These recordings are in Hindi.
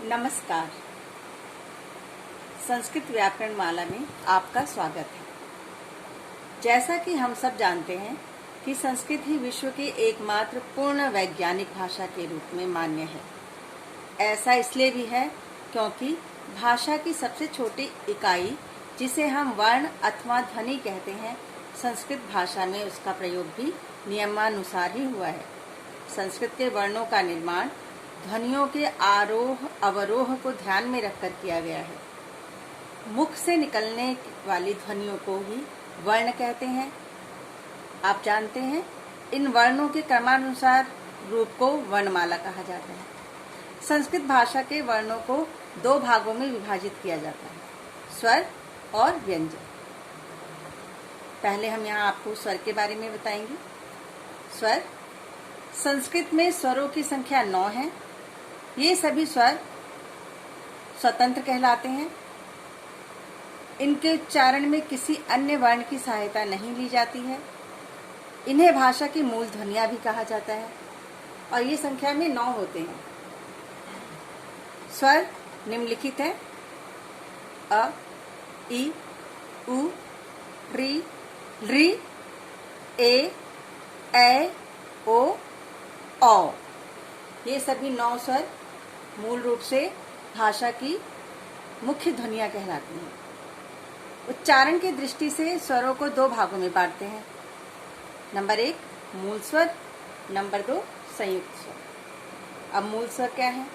नमस्कार। संस्कृत व्याकरण माला में आपका स्वागत है। जैसा कि हम सब जानते हैं कि संस्कृत ही विश्व की एकमात्र पूर्ण वैज्ञानिक भाषा के रूप में मान्य है। ऐसा इसलिए भी है क्योंकि भाषा की सबसे छोटी इकाई, जिसे हम वर्ण अथवा ध्वनि कहते हैं, संस्कृत भाषा में उसका प्रयोग भी नियमानुसार ही हुआ है। संस्कृत के वर्णों का निर्माण ध्वनियों के आरोह अवरोह को ध्यान में रखकर किया गया है। मुख से निकलने वाली ध्वनियों को ही वर्ण कहते हैं। आप जानते हैं, इन वर्णों के क्रमानुसार रूप को वर्णमाला कहा जाता है। संस्कृत भाषा के वर्णों को दो भागों में विभाजित किया जाता है, स्वर और व्यंजन। पहले हम यहाँ आपको स्वर के बारे में बताएंगे। स्वर, संस्कृत में स्वरों की संख्या 9 है। ये सभी स्वर स्वतंत्र कहलाते हैं। इनके उच्चारण में किसी अन्य वर्ण की सहायता नहीं ली जाती है। इन्हें भाषा की मूल ध्वनियां भी कहा जाता है और ये संख्या में 9 होते हैं। स्वर निम्नलिखित है: अ, इ, उ, ऋ, लृ, ए, ऐ, ओ, औ। ये सभी 9 स्वर मूल रूप से भाषा की मुख्य ध्वनियां कहलाती हैं। उच्चारण की दृष्टि से स्वरों को 2 भागों में बांटते हैं। नंबर 1 मूल स्वर, नंबर 2 संयुक्त स्वर। अब मूल स्वर क्या है?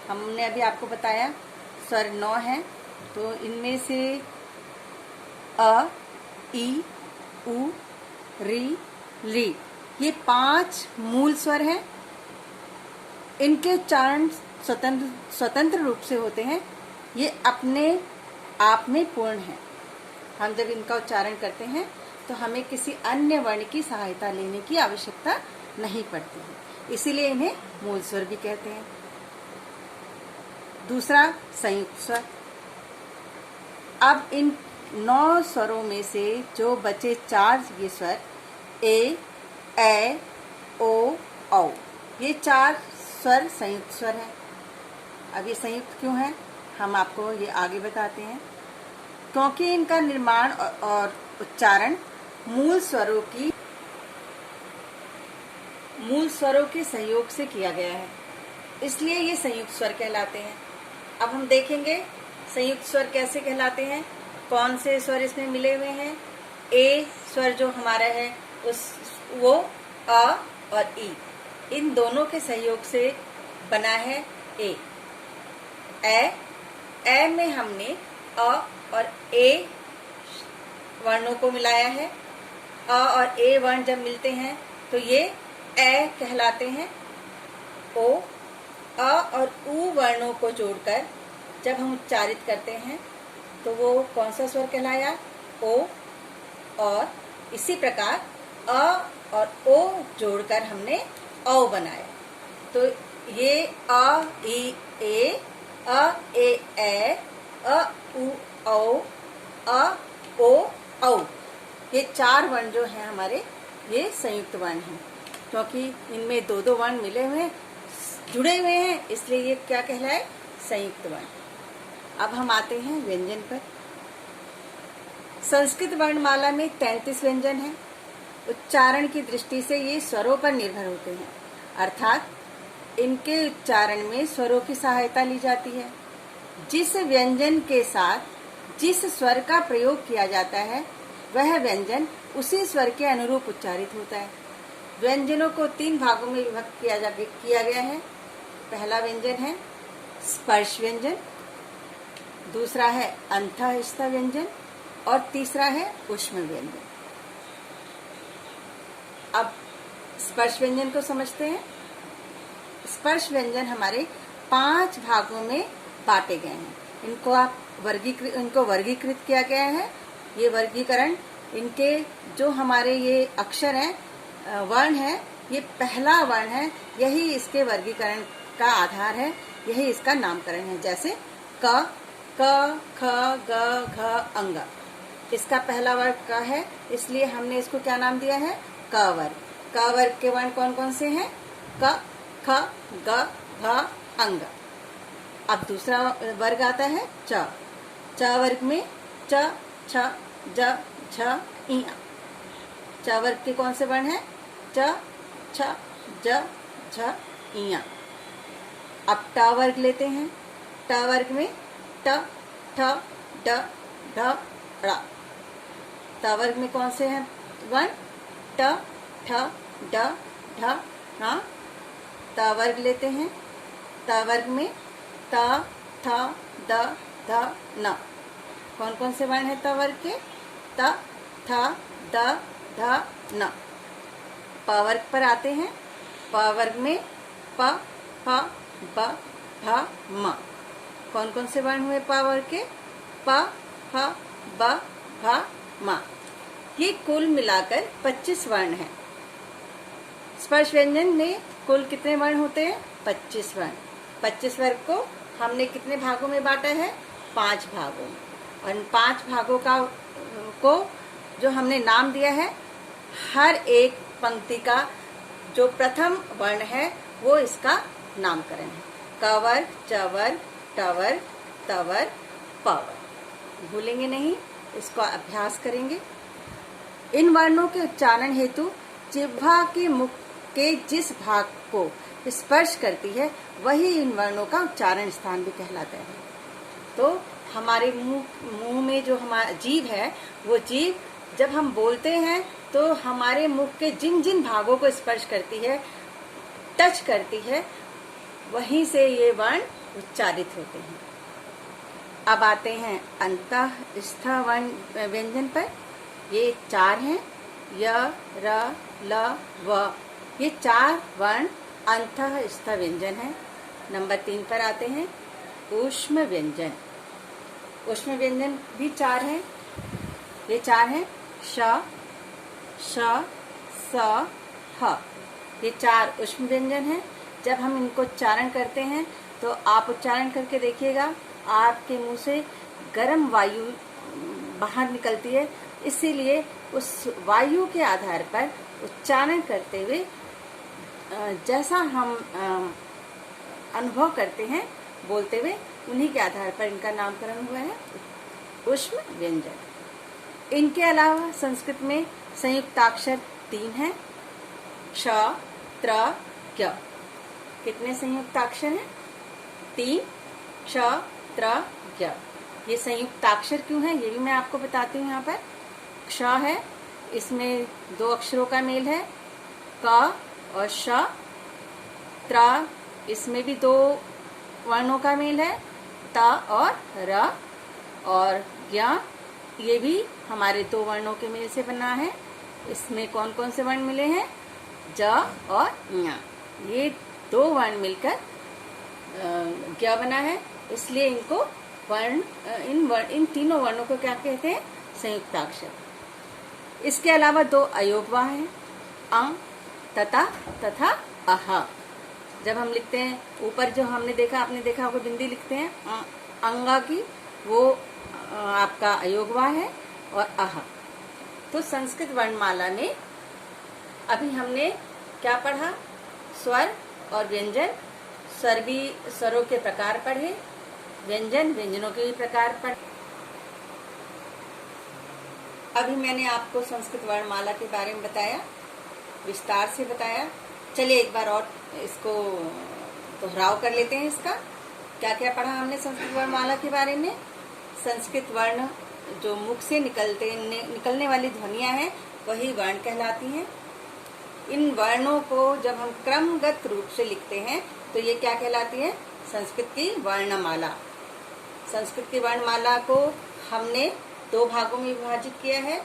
हमने अभी आपको बताया स्वर 9 है, तो इनमें से अ, इ, उ, ऋ, लृ ये 5 मूल स्वर हैं। इनके उच्चारण स्वतंत्र रूप से होते हैं। ये अपने आप में पूर्ण है। हम जब इनका उच्चारण करते हैं तो हमें किसी अन्य वर्ण की सहायता लेने की आवश्यकता नहीं पड़ती है, इसीलिए इन्हें मूल स्वर भी कहते हैं। दूसरा संयुक्त स्वर। अब इन 9 स्वरों में से जो बचे 4 ये स्वर ए, ऐ, ओ, औ, ये 4 स्वर संयुक्त स्वर हैं। अब ये संयुक्त क्यों है, हम आपको ये आगे बताते हैं। क्योंकि इनका निर्माण और उच्चारण मूल स्वरों के सहयोग से किया गया है, इसलिए ये संयुक्त स्वर कहलाते हैं। अब हम देखेंगे संयुक्त स्वर कैसे कहलाते हैं, कौन से स्वर इसमें मिले हुए हैं। ए स्वर जो हमारा है वो अ और ई, इन दोनों के सहयोग से बना है ए। ए में हमने अ और ए वर्णों को मिलाया है। अ और ए वर्ण जब मिलते हैं तो ये ए कहलाते हैं। ओ, अ और उ वर्णों को जोड़कर जब हम उच्चारित करते हैं तो वो कौन सा स्वर कहलाया? ओ। और इसी प्रकार अ और ओ जोड़कर हमने औ बनाया। तो ये अ, इ, ए, अ, ए, ऐ, अ, उ, औ, अ, ओ, औ, ये 4 वर्ण जो हैं हमारे, ये संयुक्त वर्ण हैं। क्योंकि इनमें 2-2 वर्ण मिले हुए हैं, जुड़े हुए हैं, इसलिए ये क्या कहलाए? संयुक्त वर्ण। अब हम आते हैं व्यंजन पर। संस्कृत वर्णमाला में 33 व्यंजन हैं। उच्चारण की दृष्टि से ये स्वरों पर निर्भर होते हैं, अर्थात इनके उच्चारण में स्वरों की सहायता ली जाती है। जिस व्यंजन के साथ जिस स्वर का प्रयोग किया जाता है, वह व्यंजन उसी स्वर के अनुरूप उच्चारित होता है। व्यंजनों को 3 भागों में विभक्त किया गया है। पहला व्यंजन है स्पर्श व्यंजन, दूसरा है अंतःस्थ व्यंजन और तीसरा है ऊष्म व्यंजन। अब स्पर्श व्यंजन को समझते हैं। स्पर्श व्यंजन हमारे 5 भागों में बांटे गए हैं। इनको वर्गीकृत किया गया है। ये वर्गीकरण, इनके जो हमारे ये अक्षर हैं, वर्ण है, ये पहला वर्ण है, यही इसके वर्गीकरण का आधार है, यही इसका नामकरण है। जैसे क, ख, ग, घ, अंग, इसका पहला वर्ग क है, इसलिए हमने इसको क्या नाम दिया है? क वर्ग। क वर्ग के वर्ण कौन कौन से हैं? क, ख, ग, घ, अंग। अब दूसरा वर्ग आता है च। च वर्ग में च, छ, ज, झ, इया। च वर्ग के कौन से वर्ण हैं? च, छ, ज, झ, इया। अब ट वर्ग लेते हैं। ट वर्ग में ट, ठ, ड, ढ, ड़। त वर्ग में कौन से हैं वर्ण? ट, ठ, ड, ढ, ण। त वर्ग लेते हैं। त वर्ग में त, थ, द, ध, न। कौन कौन से वर्ण हैं त वर्ग के? त, थ, द, ध, न। प वर्ग पर आते हैं। प वर्ग में प, फ, ब, भ, म। कौन कौन से वर्ण हुए प वर्ग के? प, फ, ब, भ, म। ये कुल मिलाकर 25 वर्ण हैं। स्पर्श व्यंजन में कुल कितने वर्ण होते हैं? 25 वर्ण। 25 वर्ग को हमने कितने भागों में बांटा है? 5 भागों में। और इन 5 भागों को जो हमने नाम दिया है, हर एक पंक्ति का जो प्रथम वर्ण है वो इसका नामकरण है। क वर्ग, च वर्ग, ट वर्ग, त वर्ग, प वर्ग। भूलेंगे नहीं, इसको अभ्यास करेंगे। इन वर्णों के उच्चारण हेतु जिह्वा के मुख के जिस भाग को स्पर्श करती है वही इन वर्णों का उच्चारण स्थान भी कहलाता है। तो हमारे मुंह में जो हमारा जीभ है, वो जीभ जब हम बोलते हैं तो हमारे मुख के जिन जिन भागों को स्पर्श करती है, टच करती है, वहीं से ये वर्ण उच्चारित होते हैं। अब आते हैं अंतःस्थ वर्ण व्यंजन पर। ये 4 हैं, य, र, ल, व। ये 4 वर्ण अंतःस्थ व्यंजन है। नंबर 3 पर आते हैं ऊष्म व्यंजन। ऊष्म व्यंजन भी 4 हैं। ये 4 हैं श, श, स, ह। ये 4 ऊष्म व्यंजन हैं। जब हम इनको उच्चारण करते हैं तो आप उच्चारण करके देखिएगा, आपके मुंह से गर्म वायु बाहर निकलती है। इसीलिए उस वायु के आधार पर उच्चारण करते हुए जैसा हम अनुभव करते हैं बोलते हुए, उन्हीं के आधार पर इनका नामकरण हुआ है ऊष्म व्यंजन। इनके अलावा संस्कृत में संयुक्ताक्षर 3 हैं, श, त्र, ज्ञ। कितने संयुक्ताक्षर हैं? 3, श, त्र, ज्ञ। ये संयुक्ताक्षर क्यों है ये भी मैं आपको बताती हूँ। यहाँ पर क्ष है, इसमें 2 अक्षरों का मेल है, क और श। त्र, इसमें भी 2 वर्णों का मेल है, त और र। और ज्ञ, ये भी हमारे 2 वर्णों के मेल से बना है। इसमें कौन कौन से वर्ण मिले हैं? ज और ञ। ये 2 वर्ण मिलकर ज्ञ बना है। इसलिए इनको इन तीनों वर्णों को क्या कहते हैं? संयुक्ताक्षर। इसके अलावा 2 अयोगवा हैं, अं, तथा, तथा, अह। जब हम लिखते हैं, ऊपर जो हमने देखा, आपने देखा होगा बिंदी लिखते हैं अंगा की, वो आपका अयोगवा है, और अह। तो संस्कृत वर्णमाला में अभी हमने क्या पढ़ा? स्वर और व्यंजन। स्वरों के प्रकार पढ़े, व्यंजनों के भी प्रकार पढ़े। अभी मैंने आपको संस्कृत वर्णमाला के बारे में बताया, विस्तार से बताया। चलिए एक बार और इसको दोहराव कर लेते हैं। इसका क्या क्या पढ़ा हमने संस्कृत वर्णमाला के बारे में? संस्कृत वर्ण जो मुख से निकलने वाली ध्वनियां हैं वही वर्ण कहलाती हैं। इन वर्णों को जब हम क्रमगत रूप से लिखते हैं तो ये क्या कहलाती है? संस्कृत की वर्णमाला। संस्कृत की वर्णमाला को हमने 2 भागों में विभाजित किया है।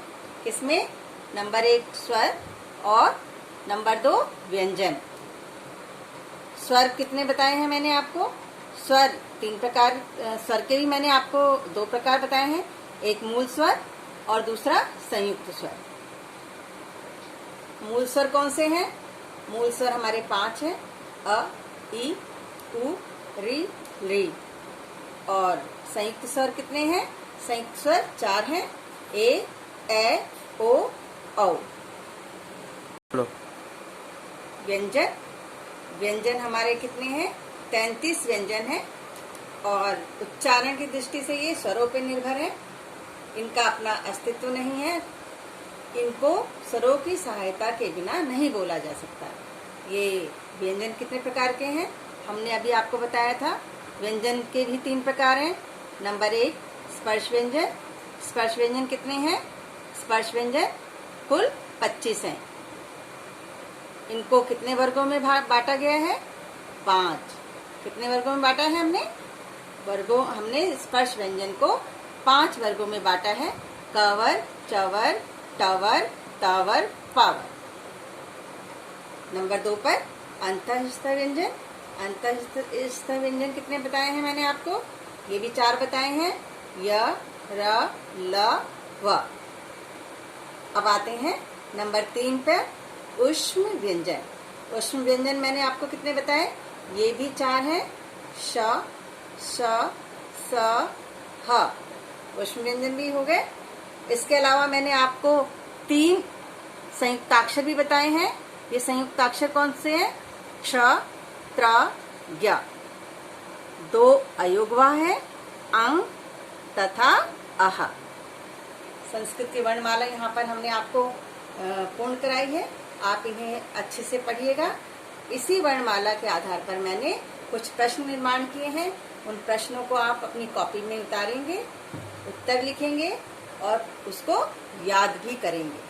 किसमें? नंबर 1 स्वर और नंबर 2 व्यंजन। स्वर कितने बताए हैं मैंने आपको? स्वर 3 प्रकार, स्वर के भी मैंने आपको 2 प्रकार बताए हैं, एक मूल स्वर और दूसरा संयुक्त स्वर। मूल स्वर कौन से हैं? मूल स्वर हमारे 5 हैं, अ, ई, उ, री, री। और संयुक्त स्वर कितने हैं? संयुक्त स्वर 4 हैं, ए, ओ, औ। व्यंजन हमारे कितने हैं? 33 व्यंजन हैं। और उच्चारण की दृष्टि से ये स्वरों पर निर्भर है, इनका अपना अस्तित्व नहीं है, इनको स्वरों की सहायता के बिना नहीं बोला जा सकता। ये व्यंजन कितने प्रकार के हैं हमने अभी आपको बताया था। व्यंजन के भी 3 प्रकार हैं। नंबर 1 स्पर्श व्यंजन। स्पर्श व्यंजन कितने हैं? स्पर्श व्यंजन कुल 25 हैं। इनको कितने वर्गों में बांटा गया है? 5। कितने वर्गों में बांटा है हमने स्पर्श व्यंजन को 5 वर्गों में बांटा है। कवर, चवर, टवर, तावर, पावर। नंबर 2 पर अंतःस्थ व्यंजन। अंतःस्थ व्यंजन कितने बताए हैं मैंने आपको? ये भी 4 बताए हैं, य, र, ल, व। अब आते हैं नंबर 3 पर ऊष्म व्यंजन। ऊष्म व्यंजन मैंने आपको कितने बताए? ये भी 4 हैं, श, श, स, ह। ऊष्म व्यंजन भी हो गए। इसके अलावा मैंने आपको 3 संयुक्ताक्षर भी बताए हैं। ये संयुक्ताक्षर कौन से हैं? क्ष, त्र, य। 2 अयोगवा है, अंग तथा अह। संस्कृत की वर्णमाला यहाँ पर हमने आपको पूर्ण कराई है। आप इन्हें अच्छे से पढ़िएगा। इसी वर्णमाला के आधार पर मैंने कुछ प्रश्न निर्माण किए हैं। उन प्रश्नों को आप अपनी कॉपी में उतारेंगे, उत्तर लिखेंगे और उसको याद भी करेंगे।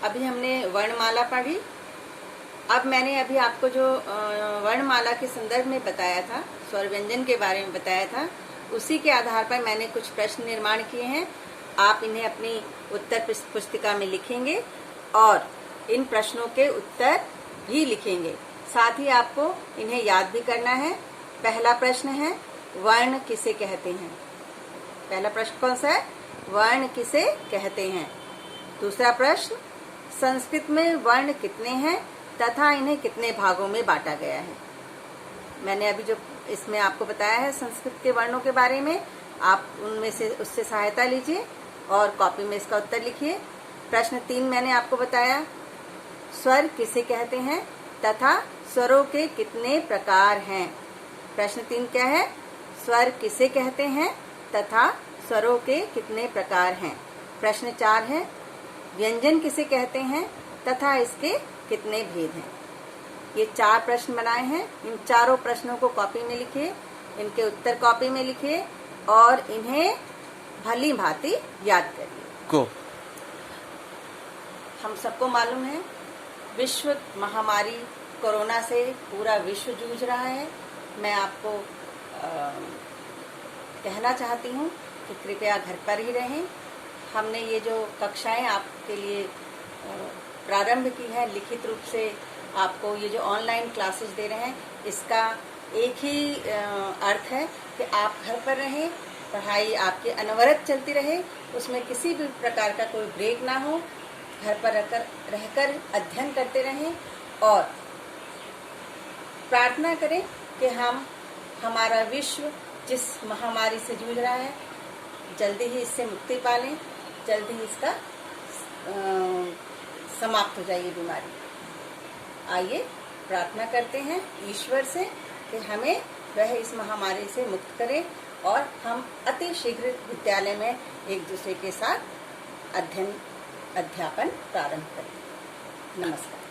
अभी हमने वर्णमाला पढ़ी। अब मैंने अभी आपको जो वर्णमाला के संदर्भ में बताया था, स्वर व्यंजन के बारे में बताया था, उसी के आधार पर मैंने कुछ प्रश्न निर्माण किए हैं। आप इन्हें अपनी उत्तर पुस्तिका में लिखेंगे और इन प्रश्नों के उत्तर भी लिखेंगे। साथ ही आपको इन्हें याद भी करना है। पहला प्रश्न है, वर्ण किसे कहते हैं? पहला प्रश्न कौन सा है? वर्ण किसे कहते हैं। दूसरा प्रश्न, संस्कृत में वर्ण कितने हैं तथा इन्हें कितने भागों में बांटा गया है? मैंने अभी जो इसमें आपको बताया है संस्कृत के वर्णों के बारे में, आप उनमें से उससे सहायता लीजिए और कॉपी में इसका उत्तर लिखिए। प्रश्न 3 मैंने आपको बताया, स्वर किसे कहते हैं तथा स्वरों के कितने प्रकार हैं। प्रश्न 3 क्या है? स्वर किसे कहते हैं तथा स्वरों के कितने प्रकार हैं। प्रश्न 4 है, व्यंजन किसे कहते हैं तथा इसके कितने भेद हैं। ये 4 प्रश्न बनाए हैं। इन चारों प्रश्नों को कॉपी में लिखिए, इनके उत्तर कॉपी में लिखिए और इन्हें भली भांति याद करिए। हम सबको मालूम है विश्व महामारी कोरोना से पूरा विश्व जूझ रहा है। मैं आपको कहना चाहती हूँ कि कृपया घर पर ही रहें। हमने ये जो कक्षाएं आपके लिए प्रारंभ की है, लिखित रूप से आपको ये जो ऑनलाइन क्लासेस दे रहे हैं, इसका एक ही अर्थ है कि आप घर पर रहें, पढ़ाई आपकी अनवरत चलती रहे, उसमें किसी भी प्रकार का कोई ब्रेक ना हो। घर पर रहकर अध्ययन करते रहें और प्रार्थना करें कि हमारा विश्व जिस महामारी से जूझ रहा है, जल्दी ही इससे मुक्ति पा लें, जल्दी ही इसका समाप्त हो जाए ये बीमारी। आइए प्रार्थना करते हैं ईश्वर से कि हमें वह इस महामारी से मुक्त करे और हम अति शीघ्र विद्यालय में एक दूसरे के साथ अध्ययन अध्यापन प्रारंभ करें। नमस्कार।